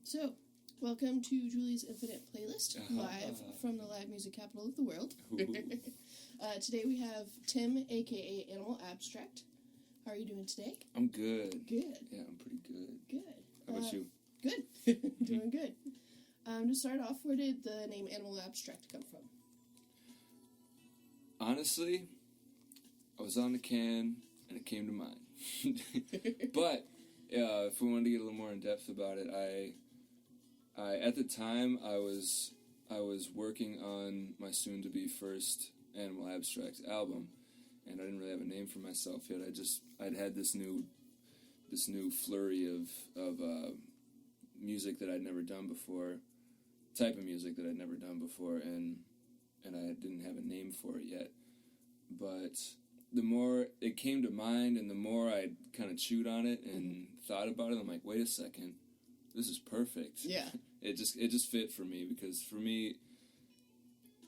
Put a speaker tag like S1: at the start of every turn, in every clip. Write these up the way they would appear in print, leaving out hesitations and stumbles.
S1: So, welcome to Julie's Infinite Playlist, live from the live music capital of the world. Today we have Tim, a.k.a. Animal Abstrakt. How are you doing today?
S2: I'm good.
S1: Good.
S2: Yeah, I'm pretty good.
S1: Good.
S2: How about you?
S1: Good. Doing good. To start off, where did the name Animal Abstrakt come from?
S2: Honestly, I was on the can, and it came to mind. But, if we wanted to get a little more in-depth about it, I at the time, I was working on my soon-to-be first Animal Abstrakt album, and I didn't really have a name for myself yet. I'd had this new flurry of music that I'd never done before, type of music that I'd never done before, and I didn't have a name for it yet. But the more it came to mind, and the more I kind of chewed on it and thought about it, I'm like, wait a second, this is perfect.
S1: Yeah.
S2: It just fit for me, because for me,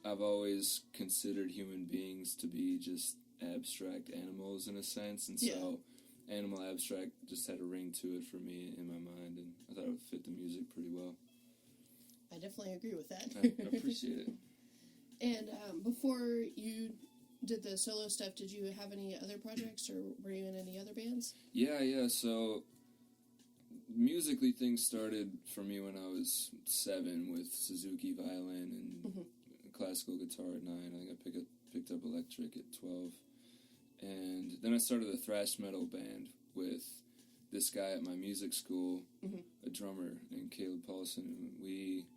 S2: I've always considered human beings to be just abstract animals in a sense, and so Animal Abstrakt just had a ring to it for me in my mind, and I thought it would fit the music pretty well.
S1: I definitely agree with that.
S2: I appreciate it.
S1: And before you did the solo stuff, did you have any other projects, or were you in any other bands?
S2: Yeah, so musically things started for me when I was 7 with Suzuki violin and classical guitar at 9. I think I picked up electric at 12. And then I started a thrash metal band with this guy at my music school, a drummer named Caleb Paulson. We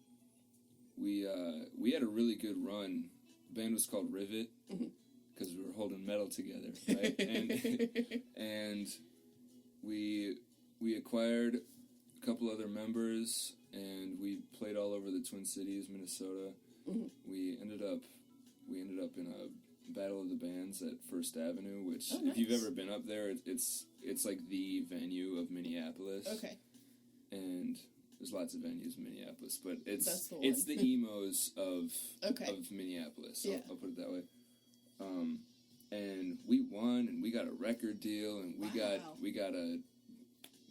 S2: had a really good run. The band was called Rivet, because we were holding metal together, right? and we acquired a couple other members, and we played all over the Twin Cities, Minnesota. We ended up in a Battle of the Bands at First Avenue, which, if you've ever been up there, it's like the venue of Minneapolis.
S1: Okay.
S2: And there's lots of venues in Minneapolis, but it's the emos of Minneapolis. So I'll put it that way. And we won, and we got a record deal, and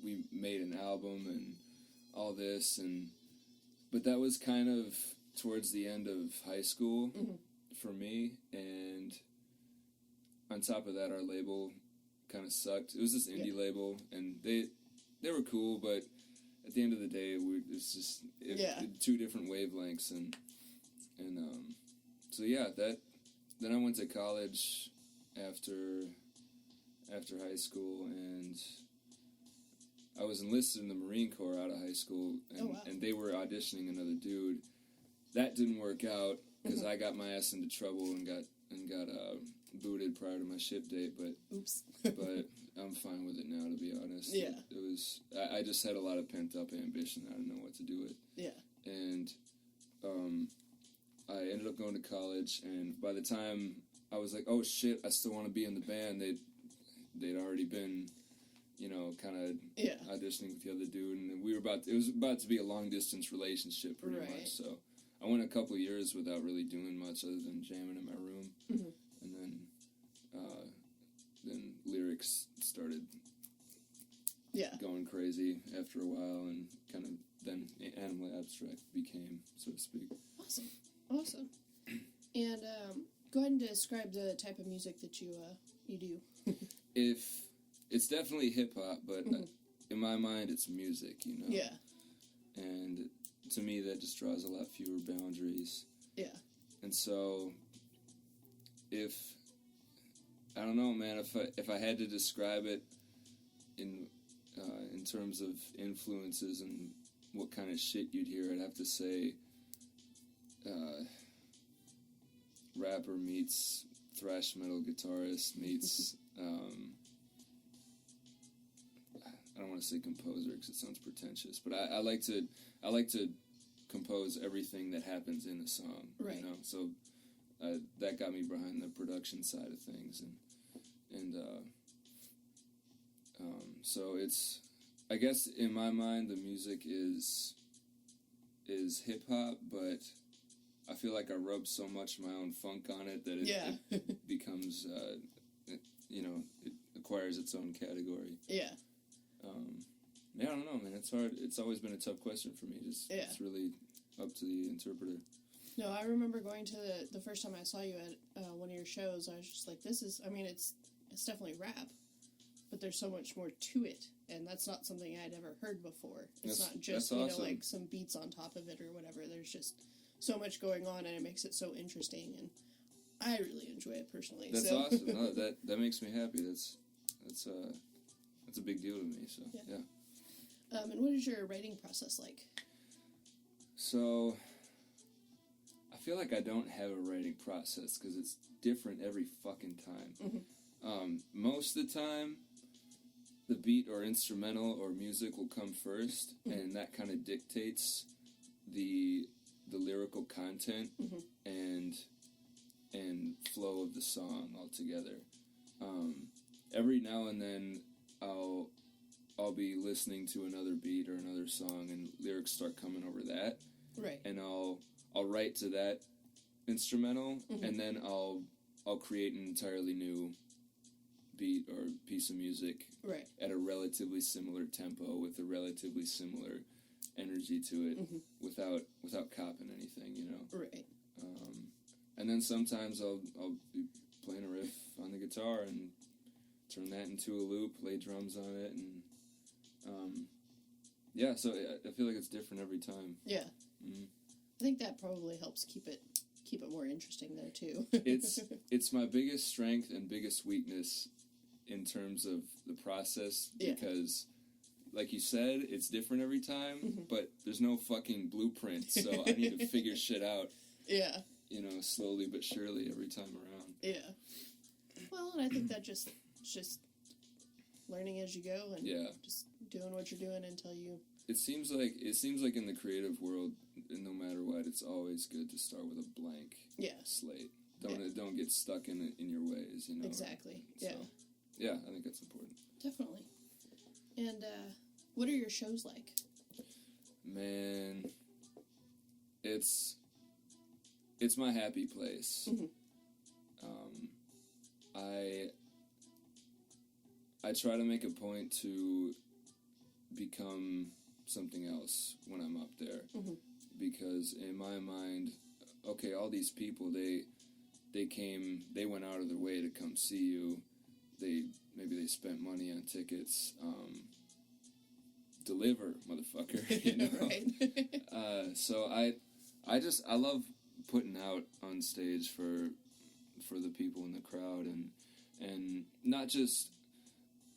S2: we made an album and all this, but that was kind of towards the end of high school for me, and on top of that, our label kind of sucked. It was this indie label, and they were cool, but at the end of the day, it's just two different wavelengths, and so then I went to college after high school, and I was enlisted in the Marine Corps out of high school, and they were auditioning another dude. That didn't work out, because I got my ass into trouble and got booted prior to my ship date, but I'm fine with it now, to be honest.
S1: Yeah.
S2: It was, I just had a lot of pent-up ambition. I didn't know what to do with.
S1: Yeah.
S2: And I ended up going to college, and by the time I was like, oh shit, I still want to be in the band, they'd already been, kind of auditioning with the other dude, and it was about to be a long-distance relationship, pretty much, so I went a couple of years without really doing much other than jamming in my room, and then lyrics started going crazy after a while, and kind of then Animal Abstrakt became, so to speak.
S1: Awesome. And go ahead and describe the type of music that you do.
S2: It's definitely hip-hop, but in my mind it's music,
S1: Yeah.
S2: And to me, that just draws a lot fewer boundaries.
S1: Yeah.
S2: And so, I don't know, man, if I had to describe it in terms of influences and what kind of shit you'd hear, I'd have to say rapper meets thrash metal guitarist meets I don't want to say composer because it sounds pretentious, but I like to compose everything that happens in a song,
S1: right?
S2: So that got me behind the production side of things, and so it's, I guess in my mind the music is hip hop, but I feel like I rub so much of my own funk on it that it becomes it acquires its own category.
S1: Yeah.
S2: Yeah, I don't know, man. It's hard. It's always been a tough question for me. It's really up to the interpreter.
S1: No, I remember going to the first time I saw you at one of your shows. I was just like, this is. I mean, it's definitely rap, but there's so much more to it, and that's not something I'd ever heard before. It's not just
S2: awesome.
S1: like some beats on top of it or whatever. There's just so much going on, and it makes it so interesting, and I really enjoy it personally.
S2: That's
S1: so.
S2: awesome. No, that makes me happy. That's a big deal to me. So yeah.
S1: And what is your writing process like?
S2: So, I feel like I don't have a writing process because it's different every fucking time.
S1: Mm-hmm.
S2: Most of the time, the beat or instrumental or music will come first,
S1: mm-hmm.
S2: and that kind of dictates the lyrical content
S1: mm-hmm.
S2: and flow of the song altogether. Every now and then, I'll be listening to another beat or another song, and lyrics start coming over that.
S1: Right.
S2: And I'll write to that instrumental,
S1: mm-hmm.
S2: and then I'll create an entirely new beat or piece of music
S1: right.
S2: at a relatively similar tempo with a relatively similar energy to it,
S1: mm-hmm.
S2: without copying anything, you know.
S1: Right.
S2: And then sometimes I'll be playing a riff on the guitar and turn that into a loop, lay drums on it, and yeah, so I feel like it's different every time.
S1: Yeah.
S2: Mm-hmm.
S1: I think that probably helps keep it more interesting though too.
S2: It's my biggest strength and biggest weakness in terms of the process, because like you said, it's different every time,
S1: mm-hmm.
S2: but there's no fucking blueprint, so I need to figure shit out.
S1: Yeah.
S2: You know, slowly but surely every time around.
S1: Yeah. Well, and I think that just learning as you go and just doing what you're doing until you...
S2: It seems like in the creative world, no matter what, it's always good to start with a blank slate. Don't get stuck in your ways, you know.
S1: Exactly.
S2: So, yeah, I think that's important.
S1: Definitely. And what are your shows like?
S2: Man, it's my happy place.
S1: Mm-hmm.
S2: I try to make a point to become something else when I'm up there,
S1: mm-hmm.
S2: because in my mind, okay, all these people, they went out of their way to come see you. Maybe they spent money on tickets. Deliver, motherfucker. You know.
S1: Right.
S2: So I love putting out on stage for the people in the crowd, and not just.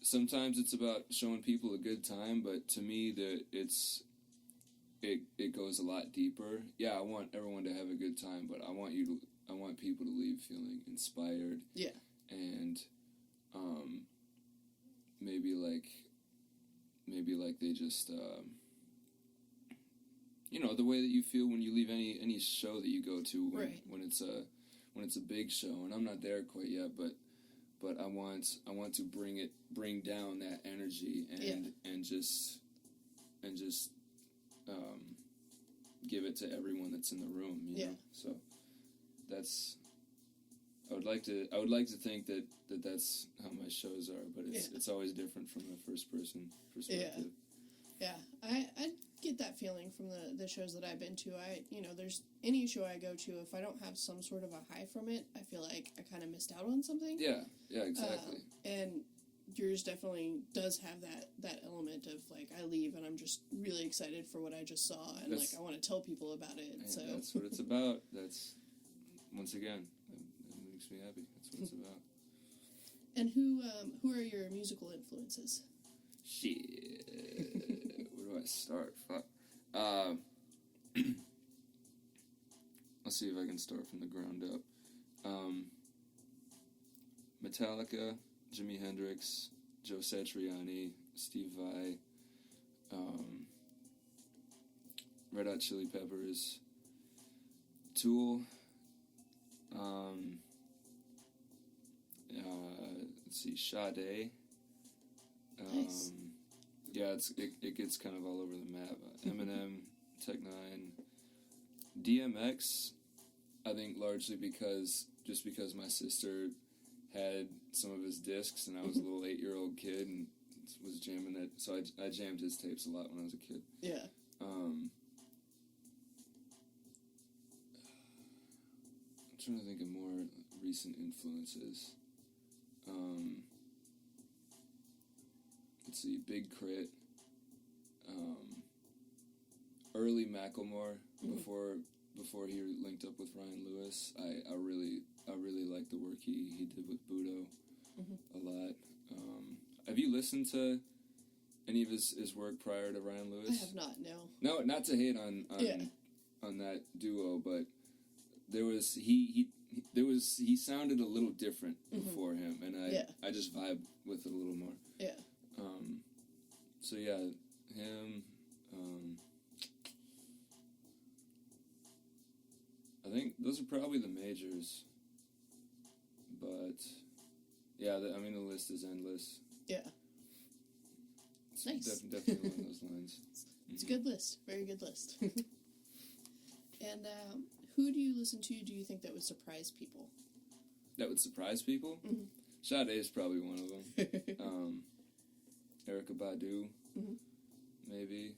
S2: Sometimes it's about showing people a good time, but to me, it goes a lot deeper. Yeah, I want everyone to have a good time, but I want people to leave feeling inspired.
S1: Yeah.
S2: And maybe like they just you know, the way that you feel when you leave any show that you go to when it's a big show, and I'm not there quite yet, but I want to bring down that energy and just give it to everyone that's in the room, you know? So that's I would like to think that that's how my shows are, but it's always different from a first person perspective.
S1: Yeah, I get that feeling from the shows that I've been to. There's any show I go to, if I don't have some sort of a high from it, I feel like I kind of missed out on something.
S2: Yeah, exactly.
S1: And yours definitely does have that element of, like, I leave and I'm just really excited for what I just saw, and I want to tell people about it. So
S2: that's what it's about. That's, once again, it makes me happy. That's what it's about.
S1: And who are your musical influences?
S2: Shit. Where do I start? Fuck. Let's see if I can start from the ground up. Metallica, Jimi Hendrix, Joe Satriani, Steve Vai, Red Hot Chili Peppers, Tool, let's see, Sade.
S1: Nice.
S2: Yeah, it gets kind of all over the map. Eminem, Tech Nine, DMX. I think largely because my sister had some of his discs, and I was a little 8-year-old kid, and was jamming that. So I jammed his tapes a lot when I was a kid.
S1: Yeah.
S2: I'm trying to think of more recent influences. Let's see, Big Crit. Early Macklemore, before he linked up with Ryan Lewis. I really like the work he did with Budo a lot. Have you listened to any of his work prior to Ryan Lewis?
S1: I have not, no.
S2: No, not to hate on that duo, but he sounded a little different before him, and I just vibe with it a little more.
S1: Yeah.
S2: So yeah, him. I think those are probably the majors, but yeah, the list is endless.
S1: Yeah.
S2: It's
S1: Nice.
S2: Definitely along those lines.
S1: It's a good list. Very good list. And who do you listen to, do you think that would surprise people?
S2: That would surprise people?
S1: Mm-hmm.
S2: Sade is probably one of them. Erykah Badu, maybe.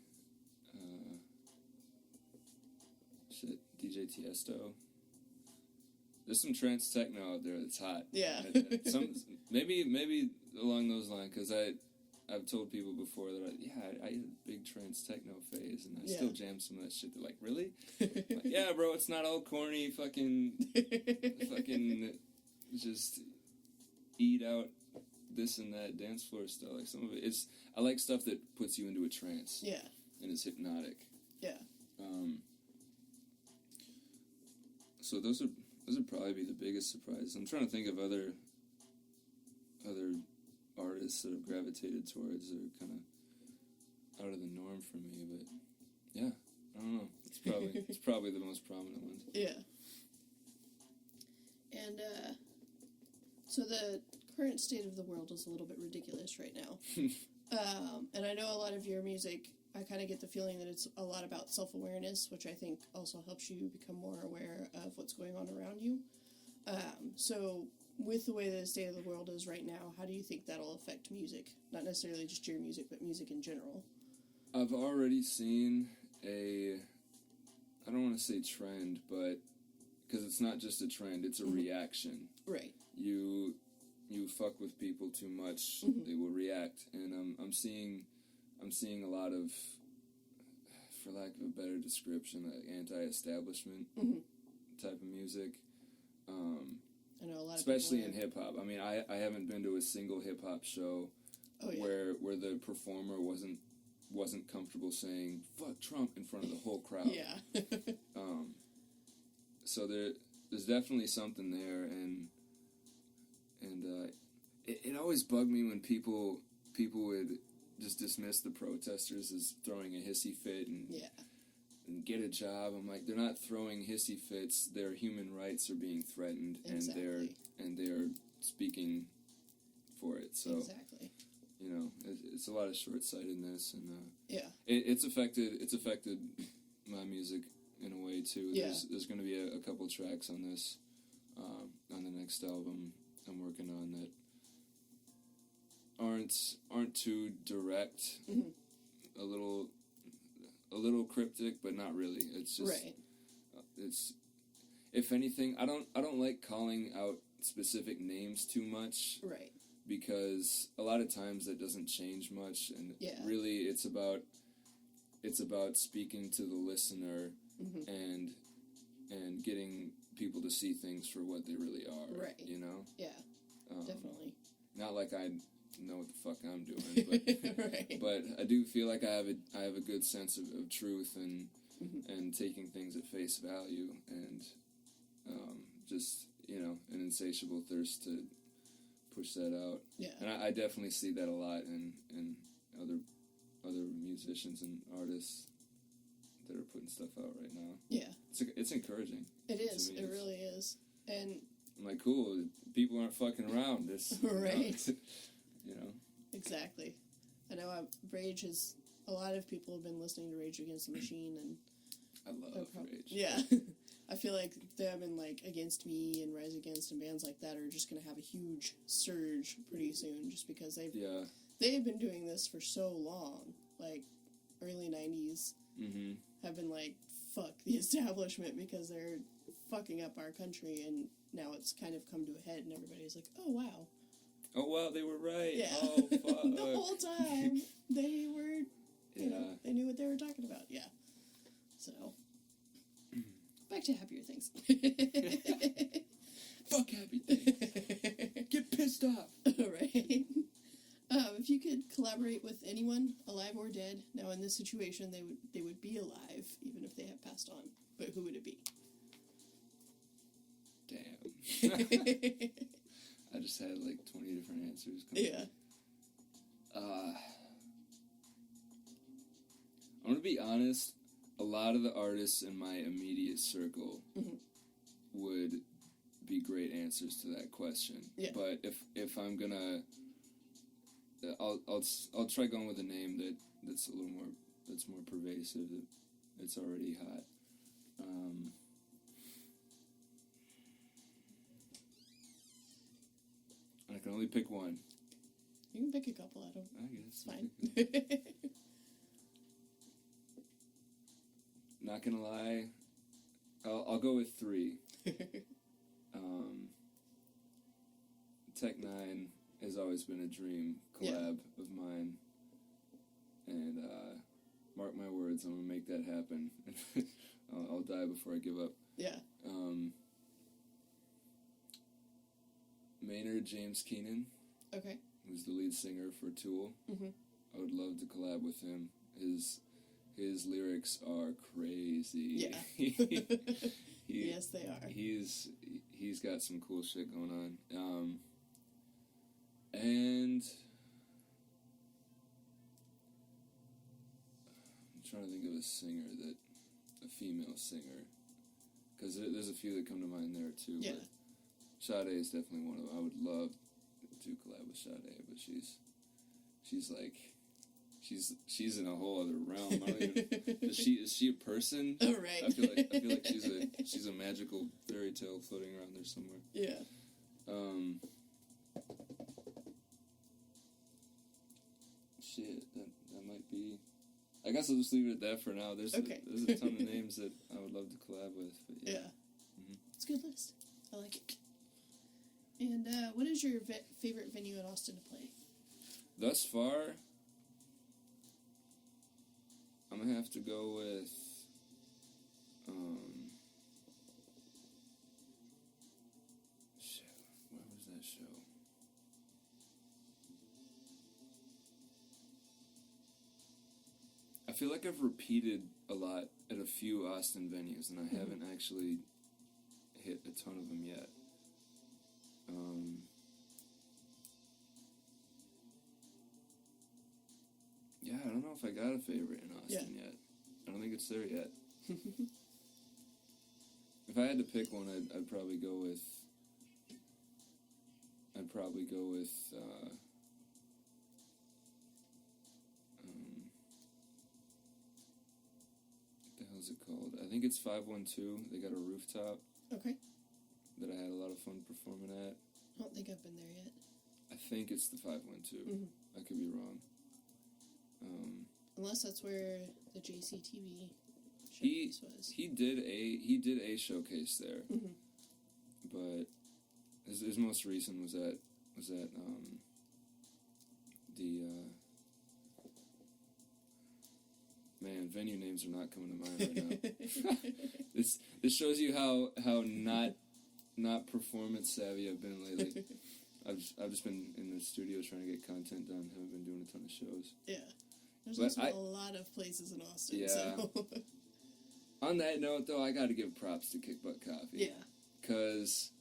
S2: DJ Tiesto. There's some trance techno out there that's hot.
S1: Yeah.
S2: Maybe along those lines, because I've told people before that I had a big trance techno phase, and I still jam some of that shit. They're like, really? Like, yeah, bro, it's not all corny, fucking just eat out this and that dance floor stuff. Like some of it, I like stuff that puts you into a trance.
S1: Yeah.
S2: And is hypnotic.
S1: Yeah.
S2: So those would probably be the biggest surprise. I'm trying to think of other artists that have gravitated towards that are kind of out of the norm for me, but yeah, I don't know. It's probably the most prominent one.
S1: Yeah. And so the current state of the world is a little bit ridiculous right now. And I know a lot of your music, I kind of get the feeling that it's a lot about self-awareness, which I think also helps you become more aware of what's going on around you. So with the way the state of the world is right now, how do you think that'll affect music? Not necessarily just your music, but music in general.
S2: I've already seen I don't want to say trend, but because it's not just a trend, it's a reaction.
S1: Right.
S2: You fuck with people too much, they will react, and I'm seeing a lot of, for lack of a better description, like anti-establishment type of music.
S1: I know a lot
S2: especially
S1: of
S2: in hip hop. I mean, I haven't been to a single hip hop show where the performer wasn't comfortable saying "fuck Trump" in front of the whole crowd.
S1: Yeah.
S2: So there's definitely something there, and it always bugged me when people would just dismiss the protesters as throwing a hissy fit and get a job. I'm like, they're not throwing hissy fits. Their human rights are being threatened,
S1: exactly.
S2: and they're speaking for it. So
S1: exactly.
S2: You know, it's a lot of short-sightedness, and it's affected my music in a way too.
S1: Yeah.
S2: There's going to be a couple tracks on this on the next album I'm working on that aren't too direct. A little cryptic, but not really. It's just it's, if anything, I don't like calling out specific names too much.
S1: Right.
S2: Because a lot of times that doesn't change much, and really it's about speaking to the listener and getting people to see things for what they really are. Right. You know?
S1: Yeah. Definitely.
S2: Not like I know what the fuck I'm doing, but
S1: right.
S2: But I do feel like I have a good sense of truth and taking things at face value, and just, you know, an insatiable thirst to push that out.
S1: Yeah.
S2: And I definitely see that a lot in other musicians and artists that are putting stuff out right now.
S1: Yeah.
S2: It's encouraging.
S1: It is. It really is. And
S2: I'm like, cool, people aren't fucking around. This
S1: right.
S2: You know.
S1: Exactly. I know Rage is, a lot of people have been listening to Rage Against the Machine, and
S2: I love Rage.
S1: Yeah. I feel like them and like Against Me and Rise Against and bands like that are just going to have a huge surge pretty soon, just because they've they have been doing this for so long, like early 90s, have been like, fuck the establishment because they're fucking up our country, and now it's kind of come to a head, and everybody's like, oh wow.
S2: Oh wow, they were right.
S1: Yeah.
S2: Oh fuck.
S1: The whole time they were, you know, they knew what they were talking about. Yeah. So, back to happier things.
S2: Fuck happy things. Get pissed off.
S1: Right. If you could collaborate with anyone, alive or dead, now in this situation they would be alive even if they have passed on. But who would it be?
S2: Damn. I just had like 20 different answers.
S1: Yeah.
S2: I'm gonna be honest. A lot of the artists in my immediate circle would be great answers to that question.
S1: Yeah.
S2: But if I'm gonna, I'll try going with a name that's a little more pervasive. It's already hot. I can only pick one.
S1: You can pick a couple. I
S2: guess
S1: It's fine.
S2: Not gonna lie, I'll go with 3. Tech 9 has always been a dream collab of mine, and mark my words, I'm gonna make that happen. I'll die before I give up.
S1: Yeah.
S2: Maynard James Keenan,
S1: Okay.
S2: who's the lead singer for Tool. I would love to collab with him. His lyrics are crazy.
S1: Yeah. Yes, they are.
S2: He's got some cool shit going on. And I'm trying to think of a female singer, because there's a few that come to mind there too.
S1: Yeah.
S2: But Sade is definitely one of them. I would love to collab with Sade, but she's in a whole other realm. I don't even, is she a person?
S1: Oh, right.
S2: I feel like she's a magical fairy tale floating around there somewhere.
S1: Yeah.
S2: Shit, that might be. I guess I'll just leave it at that for now. There's a ton of names that I would love to collab with. But yeah.
S1: It's a good list. I like it. And what is your favorite venue in Austin to play?
S2: Thus far, I'm gonna have to go with shit, where was that show? I feel like I've repeated a lot at a few Austin venues, and I haven't actually hit a ton of them yet. Yeah, I don't know if I got a favorite in Austin yet. I don't think it's there yet. If I had to pick one, I'd probably go with. What the hell's it called? I think it's 512. They got a rooftop.
S1: Okay.
S2: That I had a lot of fun performing at.
S1: I don't think I've been there yet.
S2: I think it's the 512. I could be wrong.
S1: Unless that's where the JCTV showcase was.
S2: He did a showcase there, but his most recent was at man, venue names are not coming to mind right now. This shows you how not performance savvy I've been lately. I've just been in the studio trying to get content done. Haven't been doing a ton of shows.
S1: Yeah. There's also a lot of places in Austin.
S2: Yeah.
S1: So.
S2: On that note, though, I got to give props to Kick Butt Coffee.
S1: Yeah.
S2: Because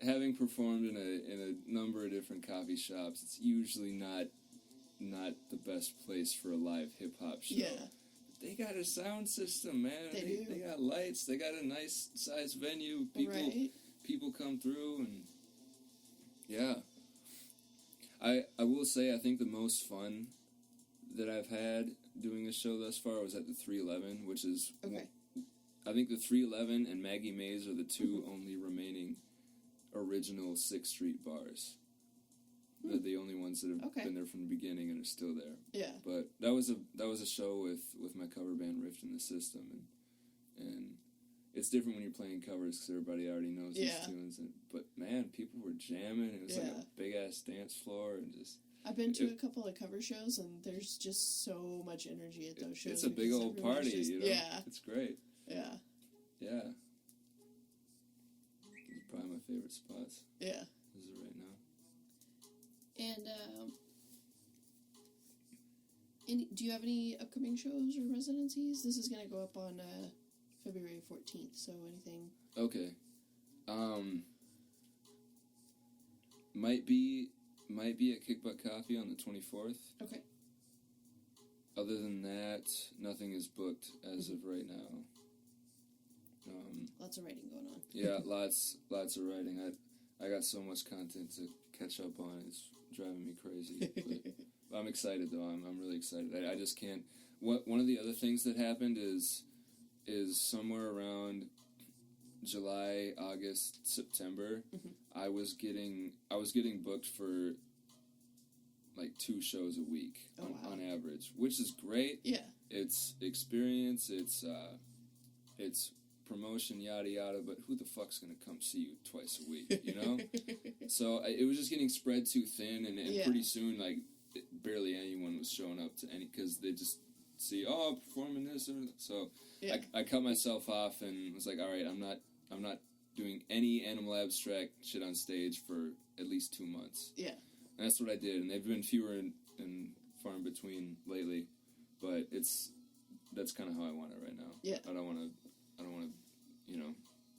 S2: having performed in a number of different coffee shops, it's usually not the best place for a live hip hop show.
S1: Yeah.
S2: They got a sound system, man.
S1: They do.
S2: They got lights. They got a nice sized venue. People come through, and yeah. I will say, I think the most fun that I've had doing a show thus far was at the 311, which is I think the 311 and Maggie Mays are the two only remaining original 6th Street bars. They're the only ones that have
S1: Okay.
S2: been there from the beginning and are still there.
S1: Yeah.
S2: But that was a show with my cover band Rift in the System, and it's different when you're playing covers because everybody already knows these tunes. But man, people were jamming. It was like a big ass dance floor and just.
S1: I've been to a couple of cover shows, and there's just so much energy at those shows.
S2: It's a big old party,
S1: just,
S2: you know?
S1: Yeah.
S2: It's great.
S1: Yeah.
S2: Yeah. These are probably my favorite spots.
S1: Yeah.
S2: This is right now.
S1: And do you have any upcoming shows or residencies? This is going to go up on February 14th, so anything?
S2: Okay. Might be at Kick Butt Coffee on the 24th.
S1: Okay.
S2: Other than that, nothing is booked as of right now.
S1: Lots of writing going on.
S2: Yeah, lots of writing. I got so much content to catch up on. It's driving me crazy. But I'm excited though. I'm really excited. I just can't. One of the other things that happened is somewhere around July, August, September. I was getting booked for like 2 shows a week on average, which is great.
S1: Yeah.
S2: It's experience. It's promotion, yada yada. But who the fuck's gonna come see you twice a week? You know. So it was just getting spread too thin, and pretty soon, like barely anyone was showing up to any because they just see performing this or so. Yeah. I cut myself off and was like, all right, I'm not doing any Animal Abstrakt shit on stage for at least 2 months. Yeah. And that's what I did, and they've been fewer and far in between lately, but that's kind of how I want it right now. Yeah. I don't want to,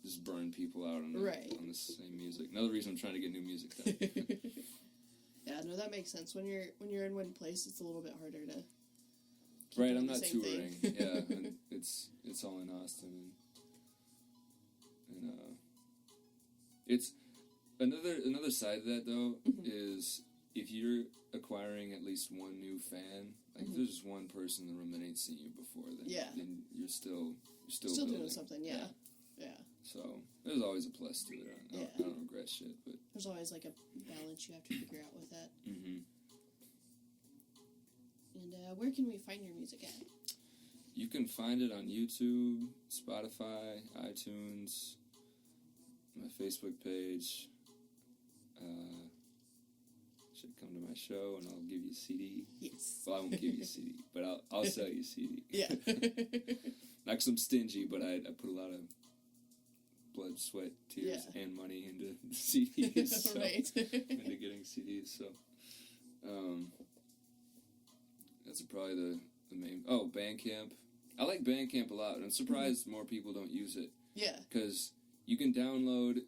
S2: just burn people out on the same music. Another reason I'm trying to get new music done.
S1: Yeah, no, that makes sense. When you're in one place, it's a little bit harder to.
S2: Right, I'm not touring. Yeah, and it's all in Austin, and it's another side of that though is if you're acquiring at least one new fan, like if there's just one person in the room that ain't seen you before, then you're still
S1: doing something. Yeah.
S2: So there's always a plus to it. I don't regret shit, but
S1: there's always like a balance you have to figure out with that.
S2: Mm-hmm.
S1: And where can we find your music at?
S2: You can find it on YouTube, Spotify, iTunes, my Facebook page. Should come to my show and I'll give you a CD. Yes. Well, I won't give you a CD, but I'll sell you a CD. Yeah. Not 'cause I'm stingy, but I put a lot of blood, sweat, tears, and money into CDs. So, into getting CDs. So, that's probably the main. Oh, Bandcamp. I like Bandcamp a lot. I'm surprised more people don't use it. Yeah. Because you can download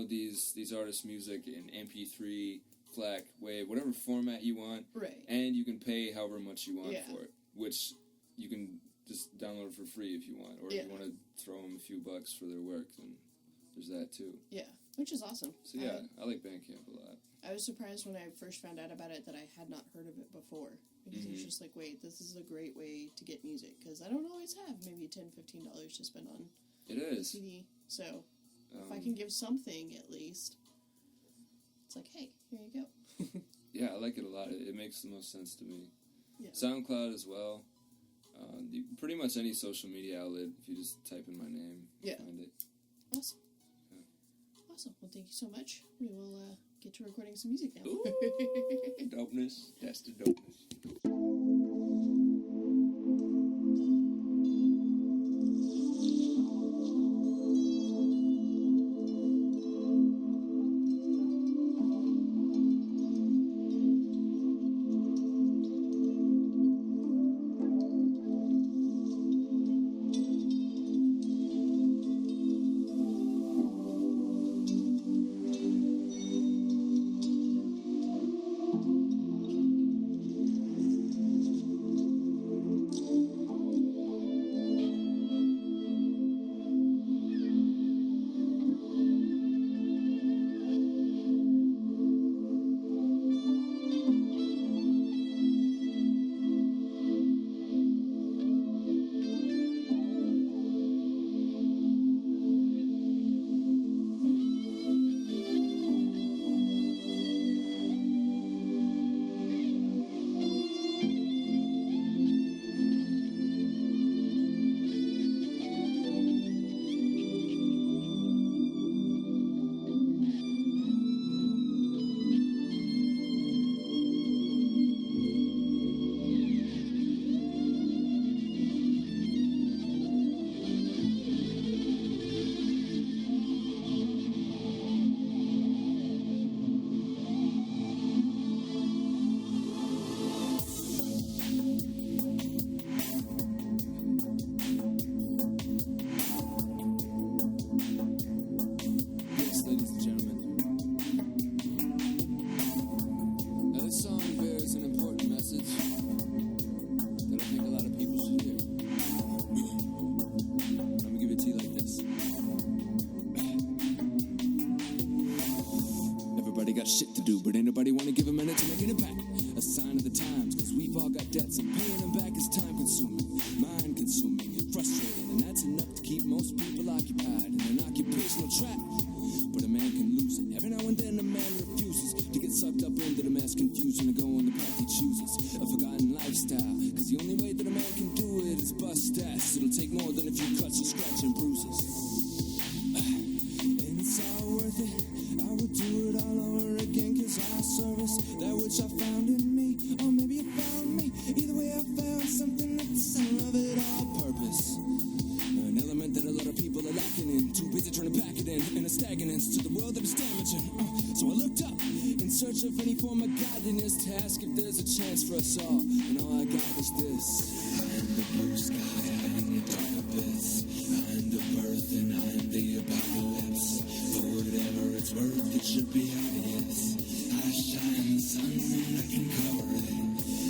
S2: these artists' music in MP3, FLAC, WAV, whatever format you want. Right. And you can pay however much you want for it, which you can just download it for free if you want, or if you want to throw them a few bucks for their work, then there's that too.
S1: Yeah, which is awesome.
S2: So yeah, I like Bandcamp a lot.
S1: I was surprised when I first found out about it that I had not heard of it before, because it was just like, wait, this is a great way to get music, because I don't always have maybe $10-15 to spend on a CD. So if I can give something at least, it's like, hey, here you go.
S2: Yeah, I like it a lot. It makes the most sense to me.
S1: Yeah.
S2: SoundCloud as well. Pretty much any social media outlet, if you just type in my name, you'll find it.
S1: Awesome. Yeah. Awesome. Well, thank you so much. We will get to recording some music now.
S2: Ooh, dopeness. That's the dopeness.
S3: trap. But a man can lose it. Every now and then a man refuses to get sucked up into the mass confusion and go on the path he chooses. A forgotten lifestyle, cause the only way that a man can do it is bust ass. It'll take more than a few cuts and scratch and bruises. And it's all worth it. I would do it all over again, cause I service that which I found in me. Or maybe it found me. Either way I found something at the center of it all. Purpose. An element that a lot of people are lacking in. Too busy trying to pack it in a stagnance to the world that is damaging. So I looked up in search of any form of godliness to ask if there's a chance for us all. And all I got was this. I am the blue sky, I am the dark abyss. I am the birth and I am the apocalypse. For whatever it's worth, it should be obvious. I shine the sun and I can cover it.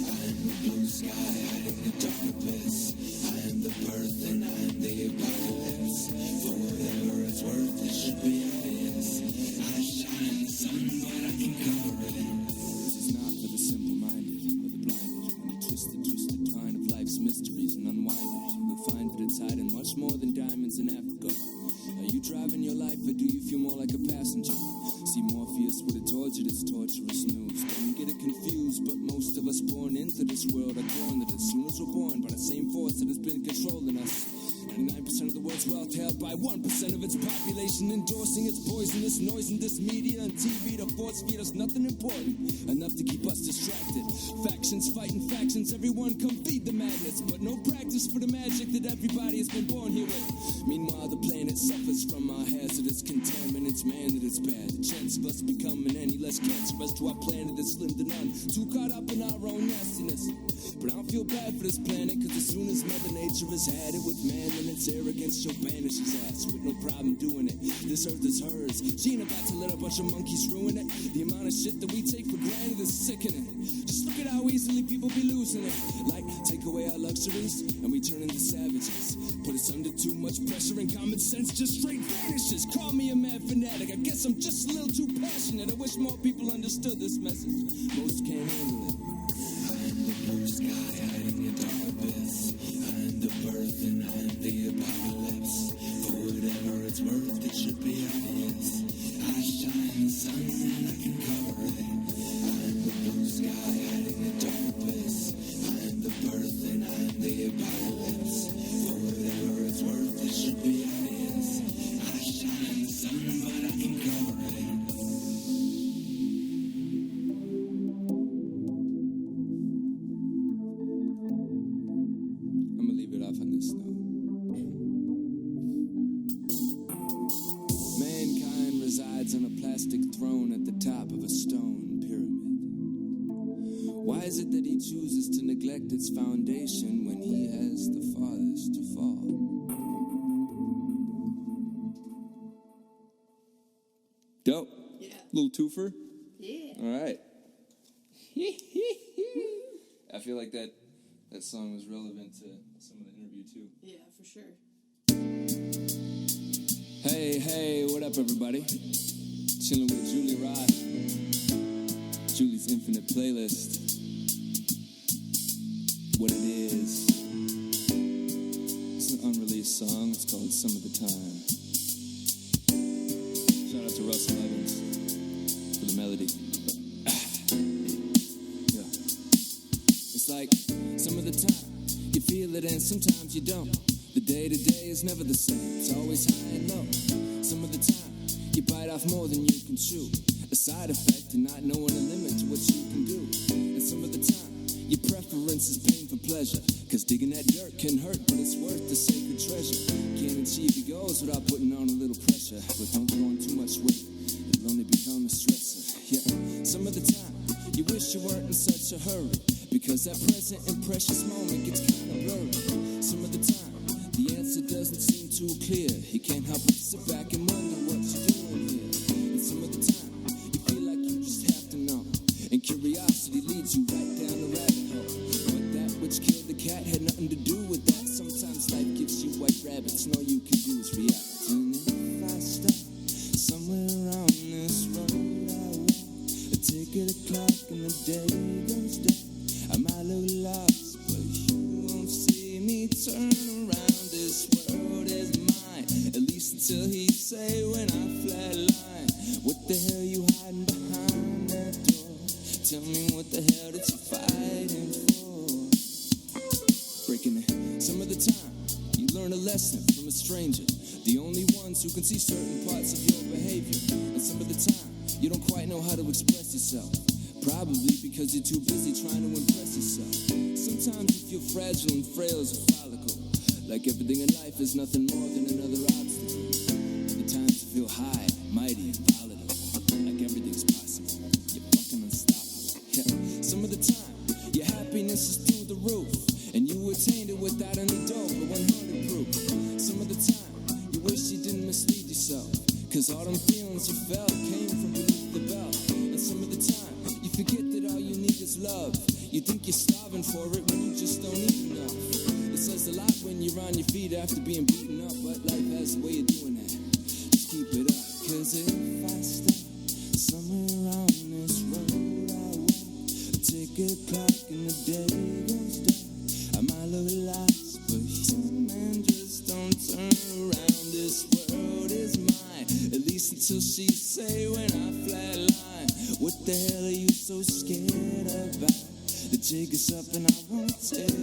S3: I am the blue sky, I am the dark abyss. I am the birth and I am the apocalypse. For whatever it's worth, it should be obvious. I shine the sun, but I can cover it. This is not for the simple-minded or the blinded. When you twist the twisted twine of life's mysteries and unwind it, you'll find that it's hiding much more than diamonds in Africa. Are you driving your life, or do you feel more like a passenger? See, Morpheus would have told you this torturous news. Don't get it confused, but most of us born into this world are born that as soon as we're born by the same force that has been controlling us. 99% of the world's wealth held by 1% of its population, endorsing its poisonous noise in this media and TV to force feed us nothing important enough to keep us distracted. Factions fighting factions, everyone come feed the madness, but no practice for the magic that everybody has been born here with. Meanwhile, the planet suffers from our hazardous contaminants. Man, that it's bad. The chance of us becoming any less cancerous to our planet is slim to none. Too caught up in our own nastiness. But I don't feel bad for this planet, cause as soon as Mother Nature has had it with man, then its arrogance she'll banish his ass with no problem doing it. This earth is hers. She ain't about to let a bunch of monkeys ruin it. The amount of shit that we take for granted is sickening. Just look at how easily people be losing it. Like, take away our luxuries and we turn into savages. Put us under too much pressure and common sense just straight vanishes. Call me a mad fanatic, I guess I'm just a little too passionate. I wish more people understood this message. Most can't handle it. I am the blue sky, I am the dark abyss. I am the birth and I am the apocalypse. For whatever it's worth, it should be obvious. I shine the sun and I can cover it. I am the blue sky, I am the dark abyss. I am the birth and I am the apocalypse. For whatever it's worth, it should be obvious. I shine the sun, but I can cover it. On this note. Mankind resides on a plastic throne at the top of a stone pyramid. Why is it that he chooses to neglect its foundation when he has the farthest to fall? Dope.
S1: Yeah.
S3: Little twofer?
S1: Yeah.
S3: All right. I feel like that song was relevant to some of the interview too.
S1: Yeah, for sure.
S3: Hey, what up, everybody? Chilling with Julie Rod. Julie's Infinite Playlist. What it is. It's an unreleased song. It's called Some of the Time. Shout out to Russell Evans for the melody. Yeah. It's like, some of the time you feel it and sometimes you don't. The day-to-day is never the same. It's always high and low. Some of the time you bite off more than you can chew. A side effect of not knowing a limit to what you can do. And some of the time your preference is pain for pleasure. Cause digging that dirt can hurt, but it's worth the sacred treasure. Can't achieve your goals without putting on a little pressure. But don't throw on too much weight, it'll only become a stressor. Yeah, some of the time you wish you weren't in such a hurry, because that present and precious moment gets kind of blurry. Some of the time the answer doesn't seem too clear. You can't help but sit back and wonder what you're doing here. And some of the time you feel like you just have to know, and curiosity leads you right down the rabbit hole. But that which killed the cat had nothing to do with that. Sometimes life gives you white rabbits and all you can do is react. And if I stop somewhere around this road I walk, a ticket o'clock and the day goes down, I might look lost, but you won't see me turn around. This world is mine, mine. At least until he'd say when I flatline, what the hell you hiding behind that door? Tell me what the hell that you fighting for? Breaking it. Some of the time, you learn a lesson from a stranger. The only ones who can see certain parts of your behavior. And some of the time, you don't quite know how to express yourself. Probably because you're too busy trying to impress yourself. Sometimes you feel fragile and frail as a follicle. Like everything in life is nothing more than another obstacle. Other times you feel high, mighty, and volatile. Like everything's possible. You're fucking unstoppable. Yeah. Some of the time, your happiness is through the roof. And you attained it without any dope or 100 proof. Some of the time, you wish you didn't mislead yourself. Cause all them feelings you felt came from beneath the belt. And some of the time, you forget that all you need is love. You think you're starving for it when you just don't eat enough. It says a lot when you're on your feet after being beaten up, but life has a way of doing that. Just keep it up. Cause if I stop somewhere on this road I walk, take a clock and the day goes dark, I might look lost, but some man just don't turn around. This world is mine, at least until she say when I flatline, what the hell are you so scared about? The jig is up and I won't tear it down.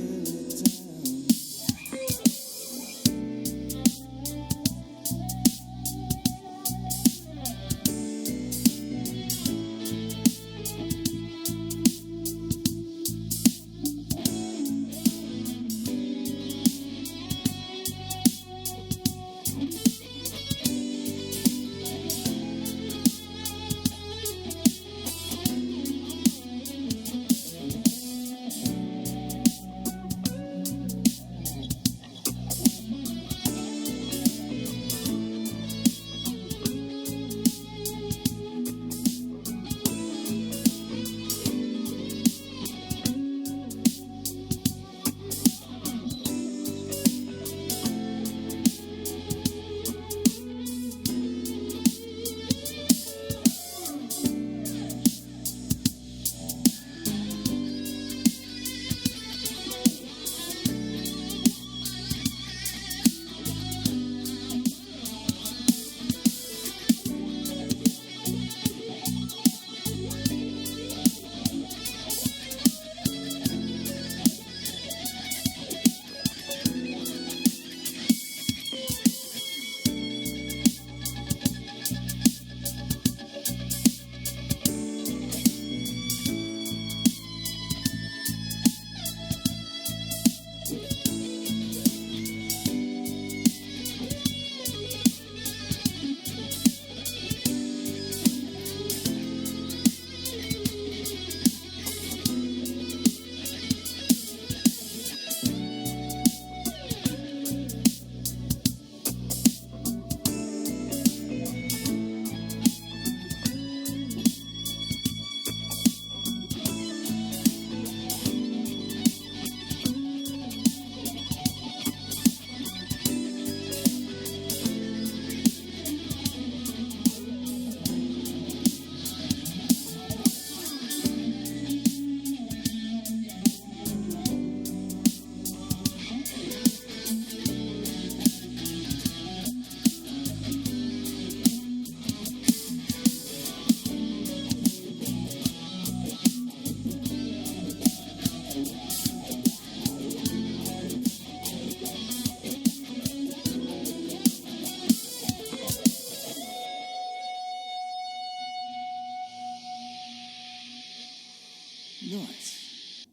S2: Nice.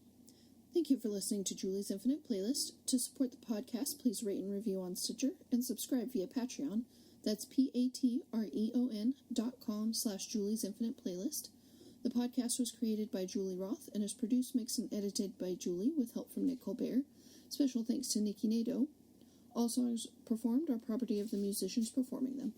S1: Thank you for listening to Julie's Infinite Playlist. To support the podcast, please rate and review on Stitcher and subscribe via Patreon. That's patreon.com/Julie's Infinite Playlist. The podcast was created by Julie Roth and is produced, mixed, and edited by Julie with help from Nick Colbert. Special thanks to Nikki Nadeau. All songs performed are property of the musicians performing them.